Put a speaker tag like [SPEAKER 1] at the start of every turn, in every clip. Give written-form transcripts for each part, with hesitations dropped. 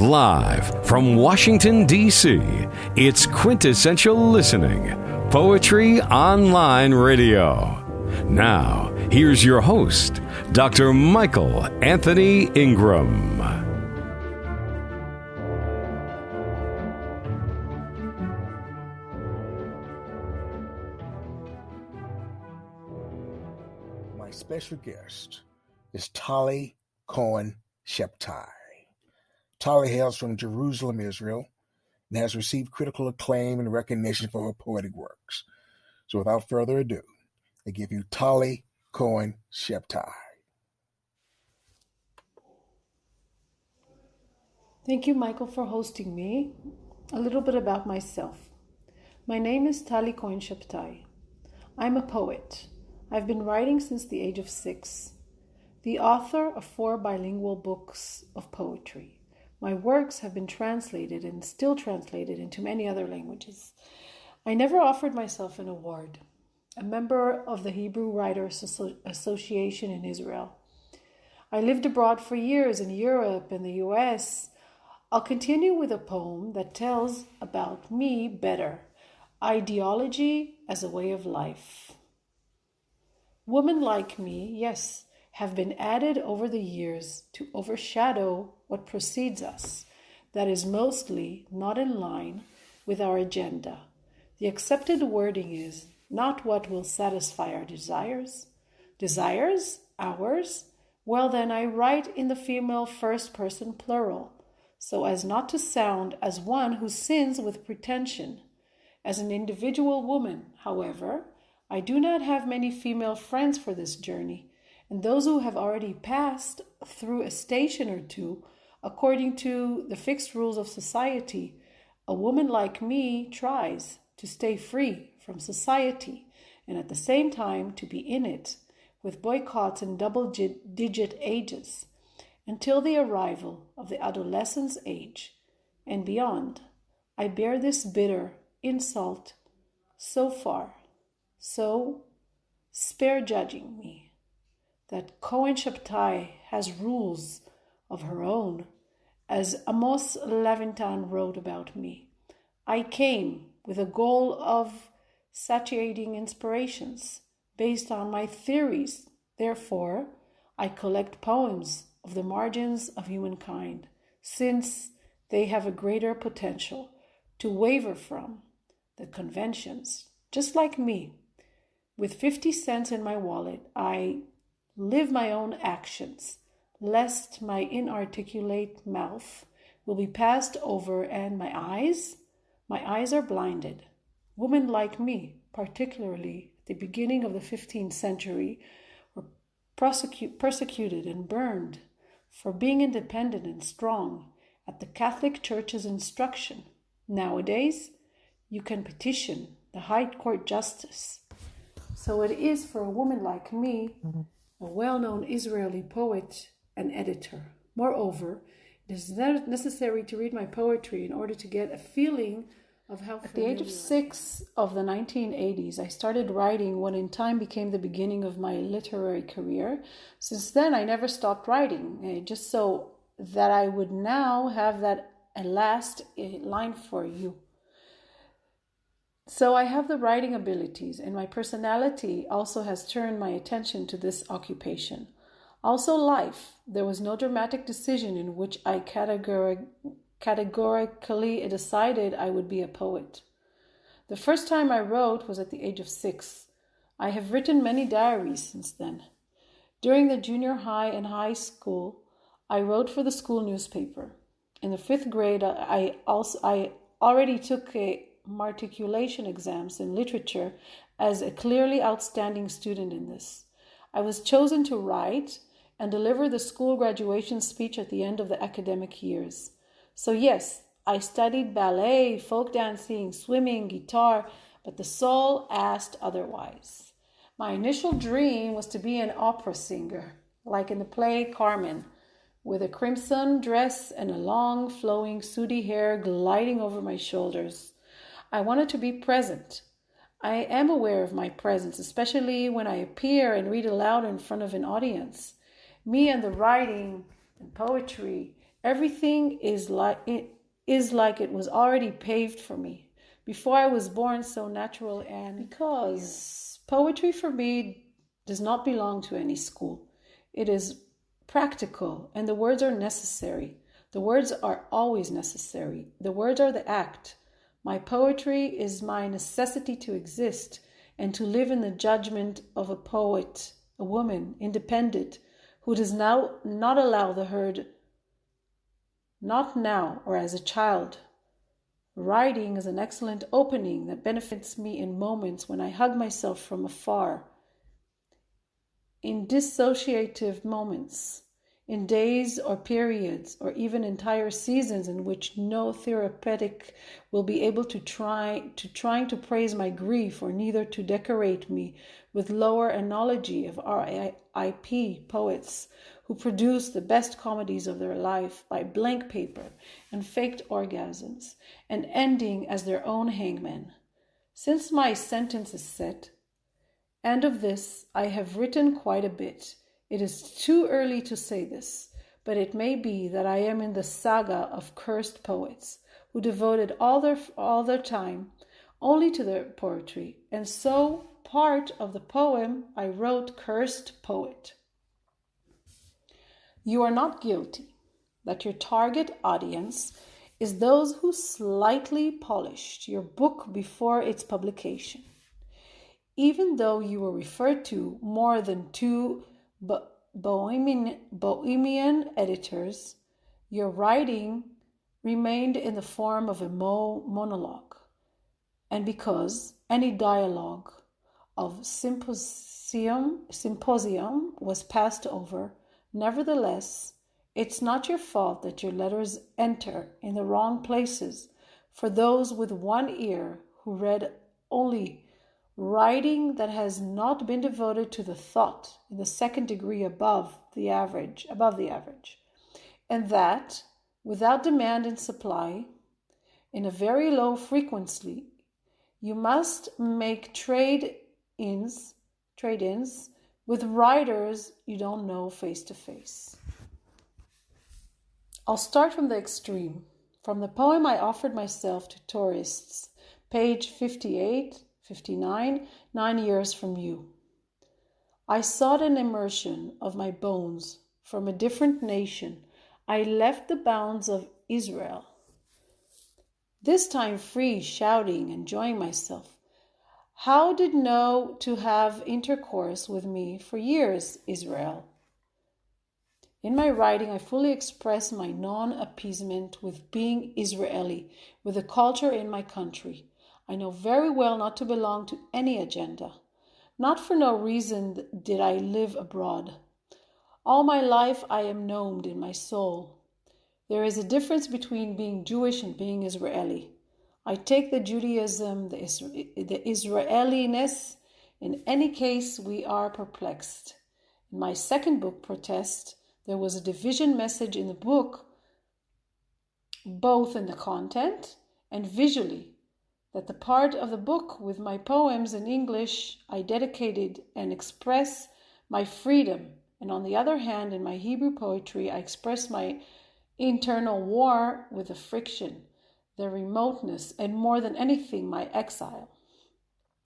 [SPEAKER 1] Live from Washington, D.C., it's Quintessential Listening, Poetry Online Radio. Now, here's your host, Dr. Michael Anthony Ingram.
[SPEAKER 2] My special guest is Tali Cohen Shabtai. Tali hails from Jerusalem, Israel, and has received critical acclaim and recognition for her poetic works. So without further ado, I give you Tali Cohen Shabtai.
[SPEAKER 3] Thank you, Michael, for hosting me. A little bit about myself. My name is Tali Cohen Shabtai. I'm a poet. I've been writing since the age of 6. The author of 4 bilingual books of poetry. My works have been translated and still translated into many other languages. I never offered myself an award. A member of the Hebrew Writers Association in Israel. I lived abroad for years in Europe and the U.S. I'll continue with a poem that tells about me better. Ideology as a way of life. Women like me, yes, have been added over the years to overshadow what precedes us, that is mostly not in line with our agenda. The accepted wording is not what will satisfy our desires. Desires? Ours? Well, then I write in the female first person plural, so as not to sound as one who sins with pretension. As an individual woman, however, I do not have many female friends for this journey, and those who have already passed through a station or two, according to the fixed rules of society, a woman like me tries to stay free from society and at the same time to be in it with boycotts and double-digit ages until the arrival of the adolescence age and beyond. I bear this bitter insult so far, so spare judging me. That Cohen Shabtai has rules of her own, as Amos Levinson wrote about me. I came with a goal of satiating inspirations based on my theories. Therefore, I collect poems of the margins of humankind, since they have a greater potential to waver from the conventions. Just like me, with 50 cents in my wallet, I live my own actions, lest my inarticulate mouth will be passed over and my eyes are blinded. Women like me, particularly at the beginning of the 15th century, were persecuted and burned for being independent and strong at the Catholic Church's instruction. Nowadays, you can petition the High Court Justice. So it is for a woman like me, a well-known Israeli poet and editor. Moreover, it is necessary to read my poetry in order to get a feeling of how... At the age of 6 of the 1980s, I started writing what in time became the beginning of my literary career. Since then, I never stopped writing, just so that I would now have that last line for you. So I have the writing abilities, and my personality also has turned my attention to this occupation. Also life. There was no dramatic decision in which I categorically decided I would be a poet. The first time I wrote was at the age of 6. I have written many diaries since then. During the junior high and high school, I wrote for the school newspaper. In the 5th grade, I already took a matriculation exams in literature as a clearly outstanding student in this. I was chosen to write and deliver the school graduation speech at the end of the academic years. So yes, I studied ballet, folk dancing, swimming, guitar, but the soul asked otherwise. My initial dream was to be an opera singer, like in the play Carmen, with a crimson dress and a long, flowing, sooty hair gliding over my shoulders. I wanted to be present. I am aware of my presence, especially when I appear and read aloud in front of an audience. Me and the writing and poetry Everything is like it was already paved for me before I was born, so natural, and because poetry for me does not belong to any school. It is practical, and the words are necessary. The words are always necessary. The words are the act. My poetry is my necessity to exist and to live in the judgment of a poet, a woman, independent, who does now not allow the herd, not now or as a child. Writing is an excellent opening that benefits me in moments when I hug myself from afar, in dissociative moments, in days or periods or even entire seasons in which no therapeutic will be able to trying to praise my grief or neither to decorate me with lower analogy of RIP poets who produce the best comedies of their life by blank paper and faked orgasms and ending as their own hangman. Since my sentence is set, and of this I have written quite a bit. It is too early to say this, but it may be that I am in the saga of cursed poets who devoted all their time only to their poetry, and so part of the poem I wrote Cursed Poet. You are not guilty that your target audience is those who slightly polished your book before its publication. Even though you were referred to more than two Bohemian editors, your writing remained in the form of a monologue. And because any dialogue of symposium was passed over, nevertheless, it's not your fault that your letters enter in the wrong places for those with one ear who read only writing that has not been devoted to the thought in the second degree above the average, and that, without demand and supply, in a very low frequency, you must make trade-ins with writers you don't know face to face. I'll start from the extreme, from the poem I offered myself to tourists, page 59, 9 years from you. I sought an immersion of my bones from a different nation. I left the bounds of Israel. This time free, shouting, enjoying myself. How did know to have intercourse with me for years, Israel? In my writing, I fully express my non-appeasement with being Israeli, with the culture in my country. I know very well not to belong to any agenda. Not for no reason did I live abroad. All my life I am gnomed in my soul. There is a difference between being Jewish and being Israeli. I take the Judaism, the Israeliness. In any case, we are perplexed. In my second book, Protest, there was a division message in the book, both in the content and visually, that the part of the book with my poems in English I dedicated and express my freedom, and on the other hand, in my Hebrew poetry, I express my internal war with the friction, the remoteness, and more than anything, my exile.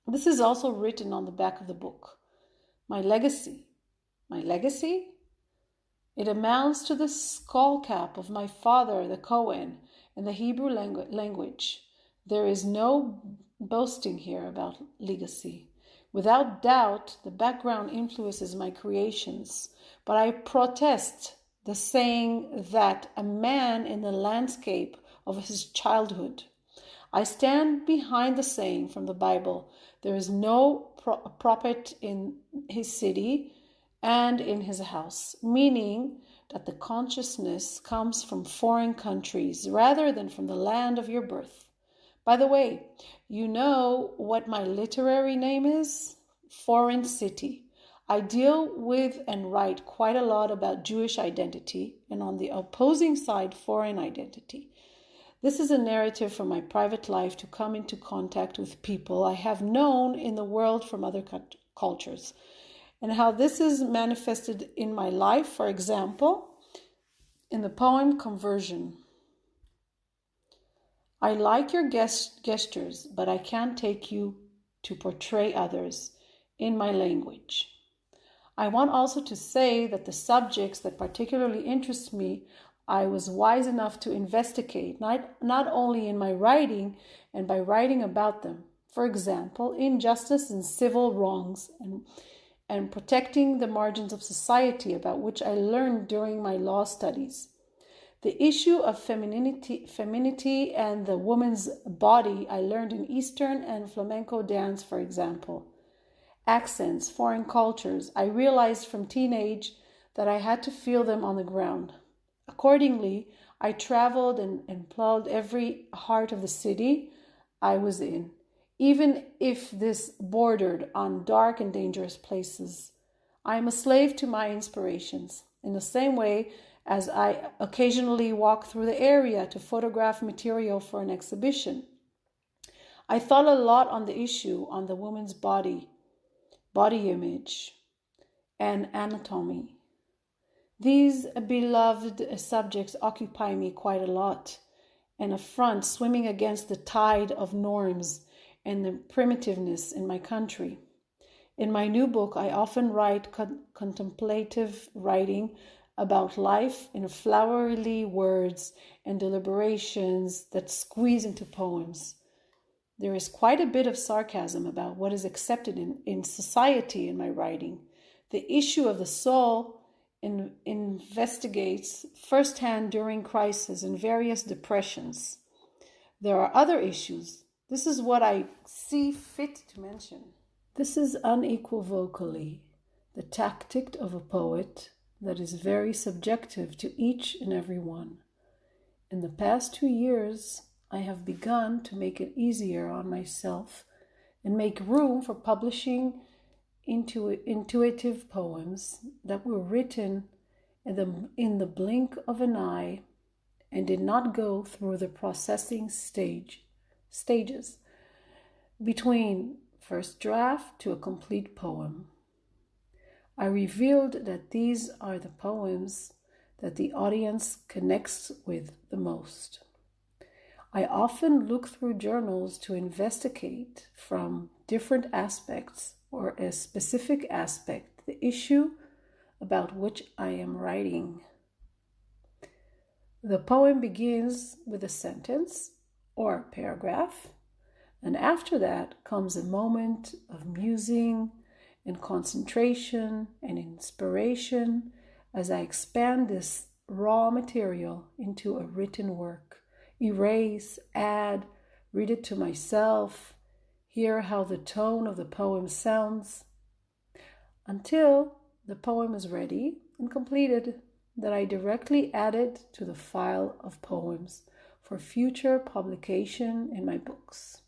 [SPEAKER 3] This is also written on the back of the book. My legacy. My legacy? It amounts to the skull cap of my father, the Cohen, in the Hebrew language. There is no boasting here about legacy. Without doubt, the background influences my creations, but I protest the saying that a man in the landscape of his childhood. I stand behind the saying from the Bible, there is no prophet in his city and in his house, meaning that the consciousness comes from foreign countries rather than from the land of your birth. By the way, you know what my literary name is? Foreign City. I deal with and write quite a lot about Jewish identity, and on the opposing side, foreign identity. This is a narrative from my private life to come into contact with people I have known in the world from other cultures, and how this is manifested in my life. For example, In the poem Conversion, I like your gestures, but I can't take you to portray others in my language. I want also to say that the subjects that particularly interest me, I was wise enough to investigate, not only in my writing and by writing about them. For example, injustice and civil wrongs and protecting the margins of society, about which I learned during my law studies. The issue of femininity and the woman's body I learned in Eastern and flamenco dance, for example. Accents, foreign cultures, I realized from teenage that I had to feel them on the ground. Accordingly, I traveled and plowed every heart of the city I was in, even if this bordered on dark and dangerous places. I am a slave to my inspirations, in the same way as I occasionally walk through the area to photograph material for an exhibition. I thought a lot on the issue on the woman's body image, and anatomy. These beloved subjects occupy me quite a lot, and a front swimming against the tide of norms and the primitiveness in my country. In my new book, I often write contemplative writing about life in flowery words and deliberations that squeeze into poems. There is quite a bit of sarcasm about what is accepted in society in my writing. The issue of the soul investigates firsthand during crisis and various depressions. There are other issues. This is what I see fit to mention. This is unequivocally the tactic of a poet that is very subjective to each and every one. In the past 2 years, I have begun to make it easier on myself and make room for publishing intuitive poems that were written in the blink of an eye and did not go through the processing stages between first draft to a complete poem. I revealed that these are the poems that the audience connects with the most. I often look through journals to investigate from different aspects or a specific aspect the issue about which I am writing. The poem begins with a sentence or paragraph, and after that comes a moment of musing and concentration and inspiration as I expand this raw material into a written work. Erase, add, read it to myself, hear how the tone of the poem sounds, until the poem is ready and completed, that I directly add it to the file of poems for future publication in my books.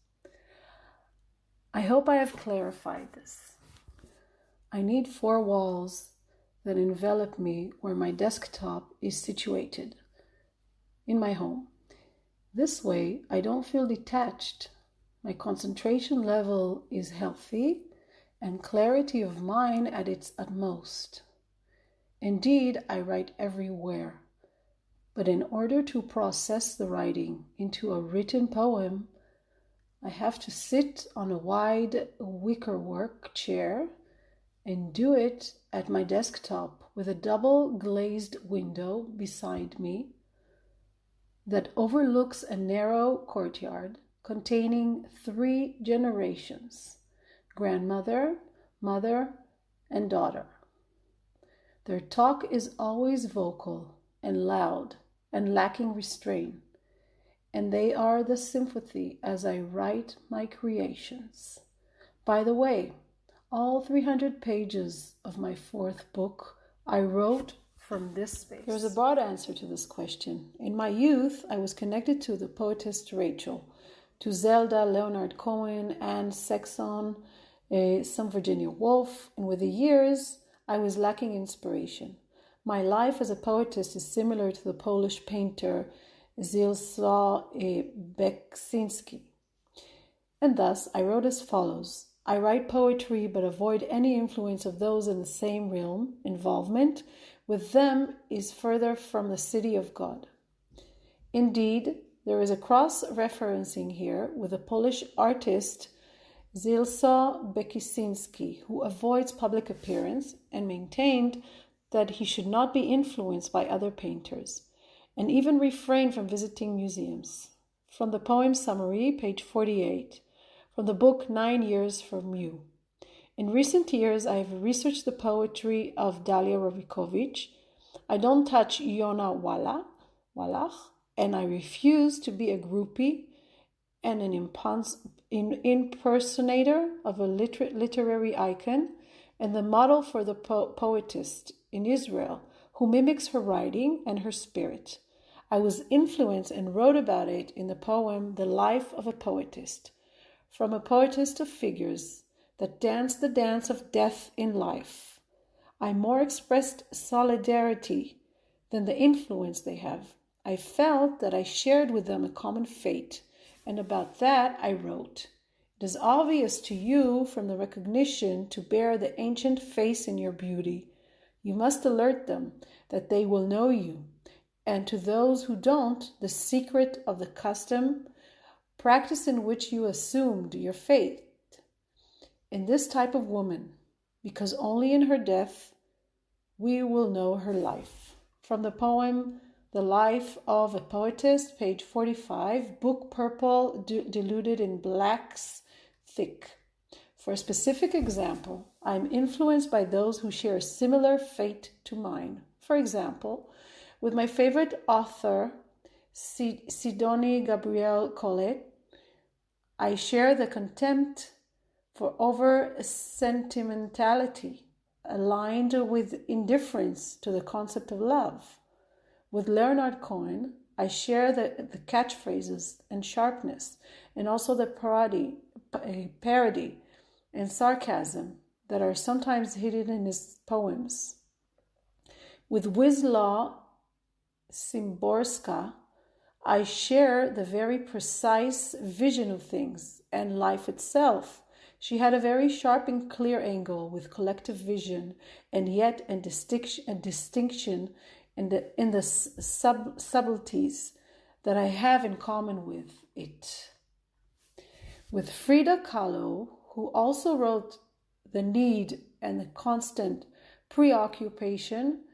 [SPEAKER 3] I hope I have clarified this. I need 4 walls that envelop me where my desktop is situated in my home. This way, I don't feel detached. My concentration level is healthy and clarity of mind at its utmost. Indeed, I write everywhere. But in order to process the writing into a written poem, I have to sit on a wide wickerwork chair and do it at my desktop with a double glazed window beside me that overlooks a narrow courtyard containing 3 generations, grandmother, mother, and daughter. Their talk is always vocal and loud and lacking restraint, and they are the sympathy as I write my creations. By the way, all 300 pages of my 4th book I wrote from this space. There's a broad answer to this question. In my youth, I was connected to the poetess Rachel, to Zelda, Leonard Cohen, Anne Sexton, some Virginia Woolf, and with the years, I was lacking inspiration. My life as a poetess is similar to the Polish painter Zdzisław Beksinski. And thus, I wrote as follows. I write poetry but avoid any influence of those in the same realm, involvement, with them is further from the city of God. Indeed, there is a cross-referencing here with the Polish artist Zilso Bekisinski, who avoids public appearance and maintained that he should not be influenced by other painters, and even refrain from visiting museums. From the poem summary, page 48, from the book 9 Years from You. In recent years, I have researched the poetry of Dalia Rovikovich. I don't touch Yona Wallach, and I refuse to be a groupie and an impersonator of a literary icon and the model for the poetess in Israel who mimics her writing and her spirit. I was influenced and wrote about it in the poem The Life of a Poetess, from a poetess of figures that dance the dance of death in life. I more expressed solidarity than the influence they have. I felt that I shared with them a common fate, and about that I wrote. It is obvious to you from the recognition to bear the ancient face in your beauty. You must alert them that they will know you, and to those who don't, the secret of the custom, practice in which you assumed your faith in this type of woman, because only in her death we will know her life. From the poem The Life of a Poetess, page 45, book purple, diluted in blacks, thick. For a specific example, I am influenced by those who share a similar fate to mine. For example, with my favorite author, Sidonie Gabrielle Collet, I share the contempt for over-sentimentality, aligned with indifference to the concept of love. With Leonard Cohen, I share the catchphrases and sharpness, and also the parody and sarcasm that are sometimes hidden in his poems. With Wisław Szymborska, I share the very precise vision of things and life itself. She had a very sharp and clear angle with collective vision, and yet a distinction in the subtleties that I have in common with it. With Frida Kahlo, who also wrote The Need and the Constant Preoccupation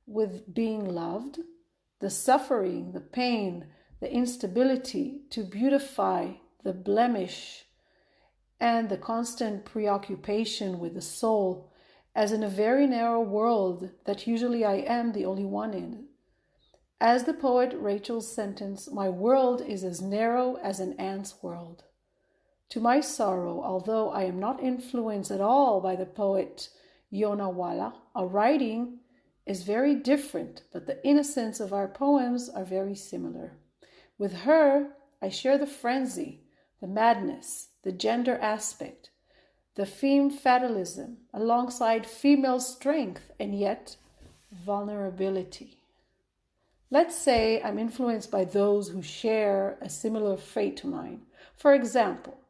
[SPEAKER 3] with Being Loved, the suffering, the pain, the instability to beautify the blemish, and the constant preoccupation with the soul, as in a very narrow world that usually I am the only one in. As the poet Rachel's sentence, my world is as narrow as an ant's world. To my sorrow, although I am not influenced at all by the poet Yona Wallach, our writing is very different, but the innocence of our poems are very similar. With her, I share the frenzy, the madness, the gender aspect, the femme fatalism, alongside female strength and yet vulnerability. Let's say I'm influenced by those who share a similar fate to mine. For example,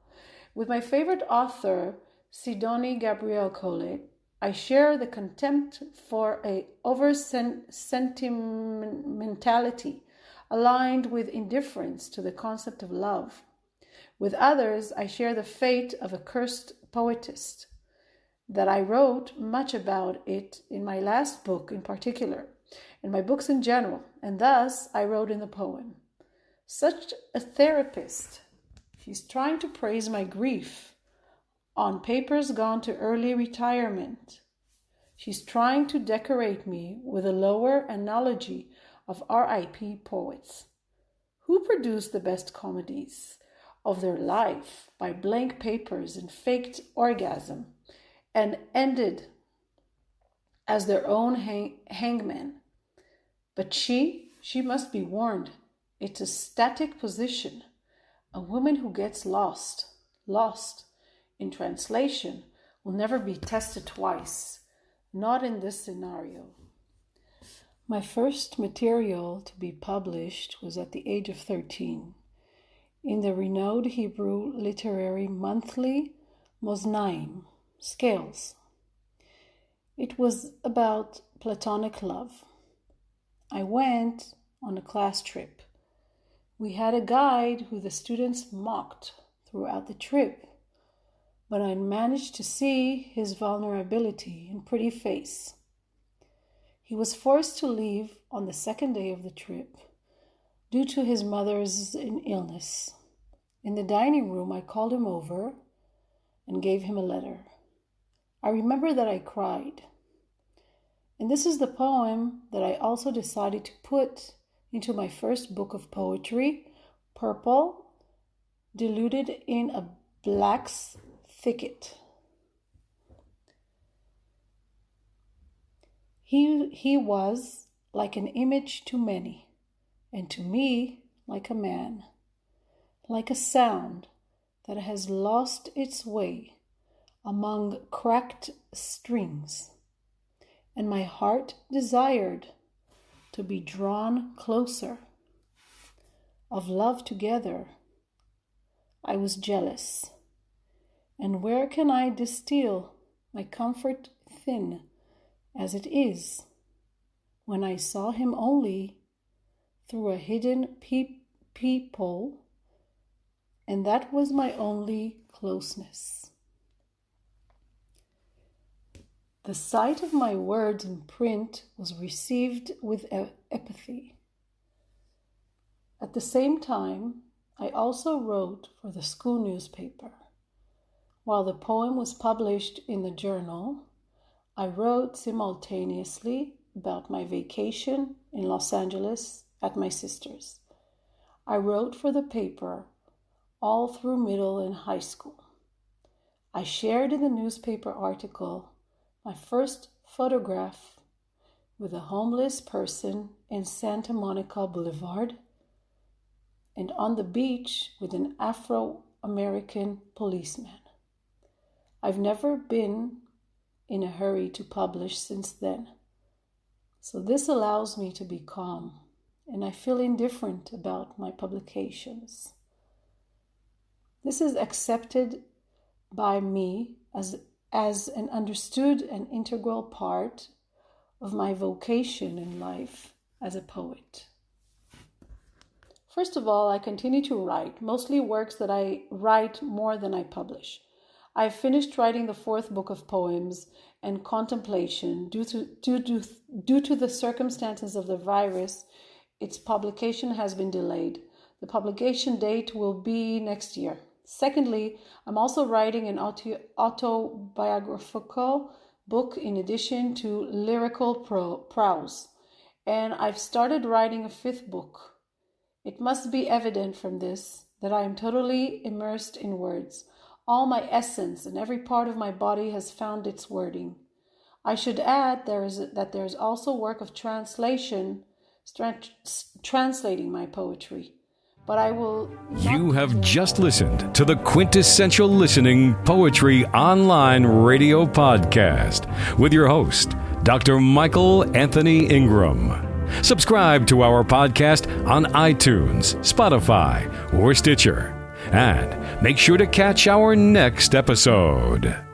[SPEAKER 3] with my favorite author, Sidonie Gabrielle Collet, I share the contempt for a over-sentimentality aligned with indifference to the concept of love. With others, I share the fate of a cursed poetess, that I wrote much about it in my last book in particular, in my books in general, and thus I wrote in the poem. Such a therapist, she's trying to praise my grief on papers gone to early retirement. She's trying to decorate me with a lower analogy of RIP poets, who produced the best comedies of their life by blank papers and faked orgasm, and ended as their own hangman. But she must be warned. It's a static position. A woman who gets lost in translation will never be tested twice, not in this scenario. My first material to be published was at the age of 13 in the renowned Hebrew literary monthly Moznayim, Scales. It was about platonic love. I went on a class trip. We had a guide who the students mocked throughout the trip, but I managed to see his vulnerability and pretty face. He was forced to leave on the second day of the trip due to his mother's illness. In the dining room, I called him over and gave him a letter. I remember that I cried. And this is the poem that I also decided to put into my first book of poetry, Purple, Diluted in a Black's Thicket. He was like an image to many, and to me like a man, like a sound that has lost its way among cracked strings, and my heart desired to be drawn closer, of love together. I was jealous, and where can I distill my comfort thin as it is, when I saw him only through a hidden peephole, and that was my only closeness. The sight of my words in print was received with apathy. At the same time, I also wrote for the school newspaper. While the poem was published in the journal, I wrote simultaneously about my vacation in Los Angeles at my sister's. I wrote for the paper all through middle and high school. I shared in the newspaper article my first photograph with a homeless person in Santa Monica Boulevard and on the beach with an Afro-American policeman. I've never been in a hurry to publish since then, so this allows me to be calm, and I feel indifferent about my publications. This is accepted by me as an understood and integral part of my vocation in life as a poet. First of all, I continue to write, mostly works that I write more than I publish. I've finished writing the fourth book of poems and contemplation. Due to the circumstances of the virus, its publication has been delayed. The publication date will be next year. Secondly, I'm also writing an autobiographical book in addition to lyrical prose, and I've started writing a fifth book. It must be evident from this that I am totally immersed in words. All my essence and every part of my body has found its wording. I should add that there is also work of translation, translating my poetry. But I will.
[SPEAKER 1] You have just listened to the Quintessential Listening Poetry Online Radio Podcast with your host, Dr. Michael Anthony Ingram. Subscribe to our podcast on iTunes, Spotify, or Stitcher. And make sure to catch our next episode.